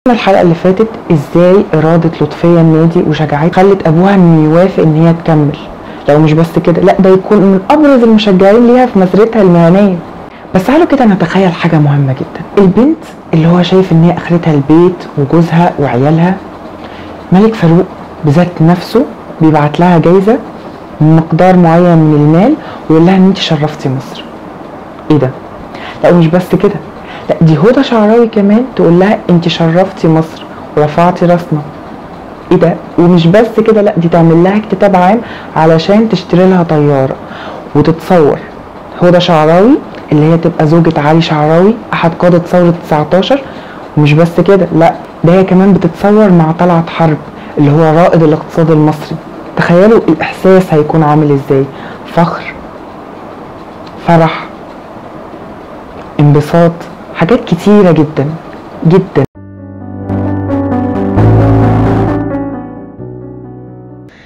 الحلقة اللي فاتت ازاي إرادة لطفية النادي وشجاعتها خلت أبوها إنه يوافق إن هي تكمل. لو مش بس كده، لا ده يكون من أبرز المشجعين ليها في مسيرتها المهنية. بس تعالوا كده نتخيل حاجة مهمة جدا. البنت اللي هو شايف إن هي آخرتها البيت وجوزها وعيالها، ملك فاروق بذات نفسه بيبعت لها جايزة مقدار معين من المال ويقول لها إن أنت شرفتي مصر. إيه ده؟ لا ومش بس كده، لا دي هدى شعراوي كمان تقول لها انت شرفتي مصر ورفعتي راسنا. ايه ده؟ ومش بس كده، لا دي تعمل لها اكتتاب عام علشان تشتري لها طياره وتتصور هدى شعراوي اللي هي تبقى زوجة علي شعراوي احد قادة ثورة 19. ومش بس كده، لا ده هي كمان بتتصور مع طلعت حرب اللي هو رائد الاقتصاد المصري. تخيلوا الاحساس هيكون عامل ازاي، فخر، فرح، انبساط، حاجات كتيرة جدا جدا.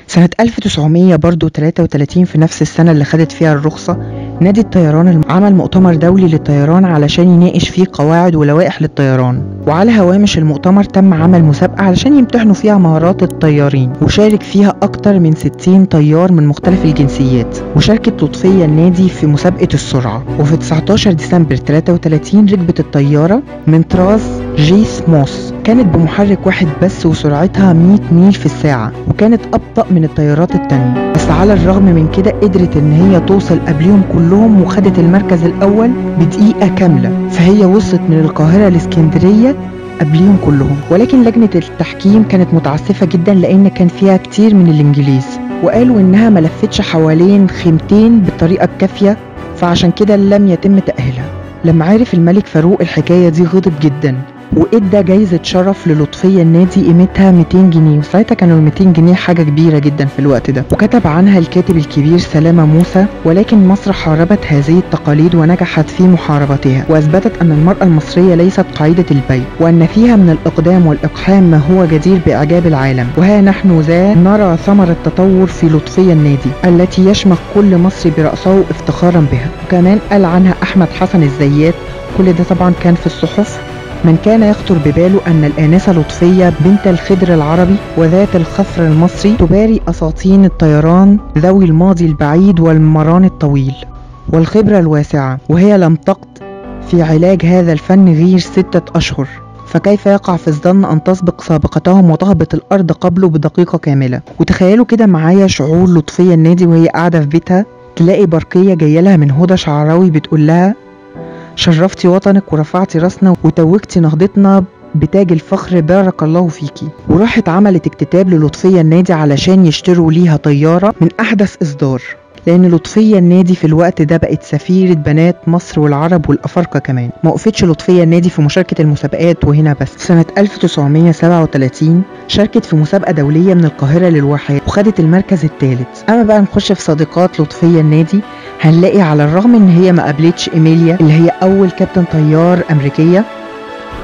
سنة 1933 في نفس السنة اللي خدت فيها الرخصة، نادي الطيران عمل مؤتمر دولي للطيران علشان يناقش فيه قواعد ولوائح للطيران. وعلى هوامش المؤتمر تم عمل مسابقة علشان يمتحنوا فيها مهارات الطيارين، وشارك فيها أكتر من 60 طيار من مختلف الجنسيات. وشاركت لطفية النادي في مسابقة السرعة، وفي 19 ديسمبر 33 ركبت الطيارة من طراز جيس موس، كانت بمحرك واحد بس وسرعتها 100 ميل في الساعة، وكانت أبطأ من الطيارات التانية. بس على الرغم من كده قدرت ان هي توصل قبلهم كلهم وخدت المركز الأول بدقيقة كاملة، فهي وصلت من القاهرة لإسكندرية قبلهم كلهم. ولكن لجنة التحكيم كانت متعسفة جدا لأن كان فيها كتير من الإنجليز، وقالوا إنها ملفتش حوالين خيمتين بالطريقة الكافية، فعشان كده لم يتم تأهيلها. لما عرف الملك فاروق الحكاية دي غضب جدا، وادى جايزة شرف للطفية النادي قيمتها 200 جنيه، وساعتها كانوا 200 جنيه حاجة كبيرة جدا في الوقت ده. وكتب عنها الكاتب الكبير سلامة موسى، ولكن مصر حاربت هذه التقاليد ونجحت في محاربتها، واثبتت ان المرأة المصرية ليست قاعدة البيت، وان فيها من الاقدام والاقحام ما هو جدير باعجاب العالم. وها نحن ذا نرى ثمرة التطور في لطفية النادي التي يشمخ كل مصري برأسه افتخارا بها. وكمان قال عنها احمد حسن الزيات، كل ده طبعا كان في الصحف. من كان يخطر بباله أن الآنسة لطفية بنت الخضر العربي وذات الخفر المصري تباري أساطين الطيران ذوي الماضي البعيد والمران الطويل والخبرة الواسعة، وهي لم تقط في علاج هذا الفن غير 6 أشهر، فكيف يقع في الظن أن تسبق سابقتهم وتهبط الأرض قبله بدقيقة كاملة. وتخيلوا كده معايا شعور لطفية النادي وهي قاعدة في بيتها، تلاقي برقية جاية لها من هدى شعراوي بتقول لها شرفتي وطنك ورفعتي راسنا وتوجتي نهضتنا بتاج الفخر، بارك الله فيكي. وراحت عملت اكتتاب للطفية النادي علشان يشتروا ليها طيارة من أحدث إصدار، لأن لطفية النادي في الوقت ده بقت سفيرة بنات مصر والعرب والأفارقة كمان. ما وقفتش لطفية النادي في مشاركة المسابقات وهنا بس. سنة 1937 شاركت في مسابقة دولية من القاهرة للواحات وخدت المركز الثالث. أما بقى نخش في صديقات لطفية النادي، هنلاقي على الرغم ان هي ما قابلتش ايميليا اللي هي اول كابتن طيار امريكيه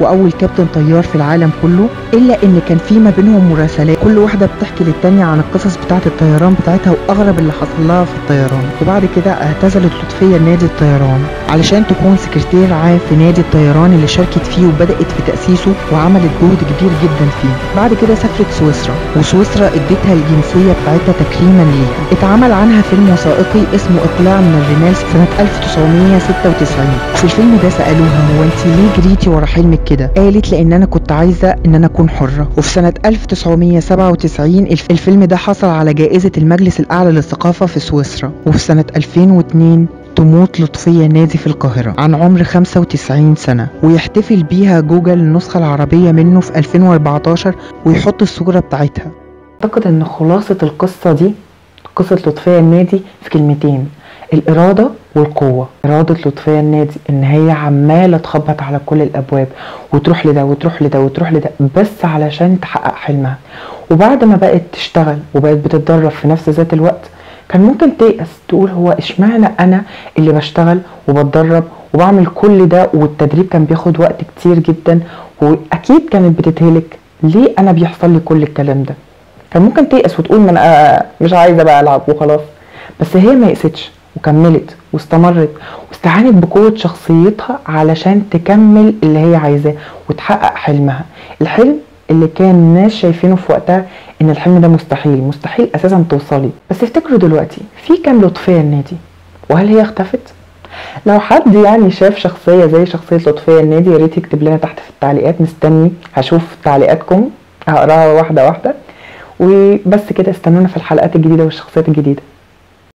واول كابتن طيار في العالم كله، الا ان كان في ما بينهم مراسلات، كل واحده بتحكي للتانيه عن القصص بتاعه الطيران بتاعتها واغرب اللي حصل لها في الطيران. وبعد كده اعتزلت لطفيه نادي الطيران علشان تكون سكرتير عام في نادي الطيران اللي شاركت فيه وبدات في تاسيسه وعملت جهد كبير جدا فيه. بعد كده سافرت سويسرا، وسويسرا ادتها الجنسيه بتاعتها تكريما ليها. اتعمل عنها فيلم وثائقي اسمه اقلاع من الرمال سنه 1996. في الفيلم ده سالوها هو انت ليه جريتي ورا حلمك كده؟ قالت لان انا كنت عايزه ان انا اكون حره. وفي سنه 1997 الفيلم ده حصل على جائزه المجلس الاعلى للثقافه في سويسرا. وفي سنه 2002 تموت لطفية نادي في القاهرة عن عمر 95 سنة، ويحتفل بيها جوجل النسخة العربية منه في 2014 ويحط الصورة بتاعتها. اعتقد ان خلاصة القصة دي، قصة لطفية النادي، في كلمتين: الإرادة والقوة. إرادة لطفية النادي إن هي عمالة تخبط على كل الأبواب وتروح لده وتروح لده وتروح لده بس علشان تحقق حلمها. وبعد ما بقت تشتغل وبقت بتتدرب في نفس ذات الوقت، كان ممكن تيأس تقول هو اشمعنى أنا اللي بشتغل وبتدرب وبعمل كل ده والتدريب كان بياخد وقت كتير جدا وأكيد كانت بتتهلك، ليه أنا بيحصل لي كل الكلام ده؟ كان ممكن تيأس وتقول ما أنا مش عايزة بقى ألعب وخلاص. بس هي ما يأستش، وكملت واستمرت واستعانت بقوة شخصيتها علشان تكمل اللي هي عايزاه وتحقق حلمها، الحلم اللي كان الناس شايفينه في وقتها ان الحلم ده مستحيل اساسا توصلي. بس افتكروا دلوقتي في كام لطفية النادي، وهل هي اختفت؟ لو حد يعني شاف شخصية زي شخصية لطفية النادي يا ريت يكتب لنا تحت في التعليقات، مستني هشوف تعليقاتكم هقراها واحدة واحدة. وبس كده، استنونا في الحلقات الجديدة والشخصيات الجديدة.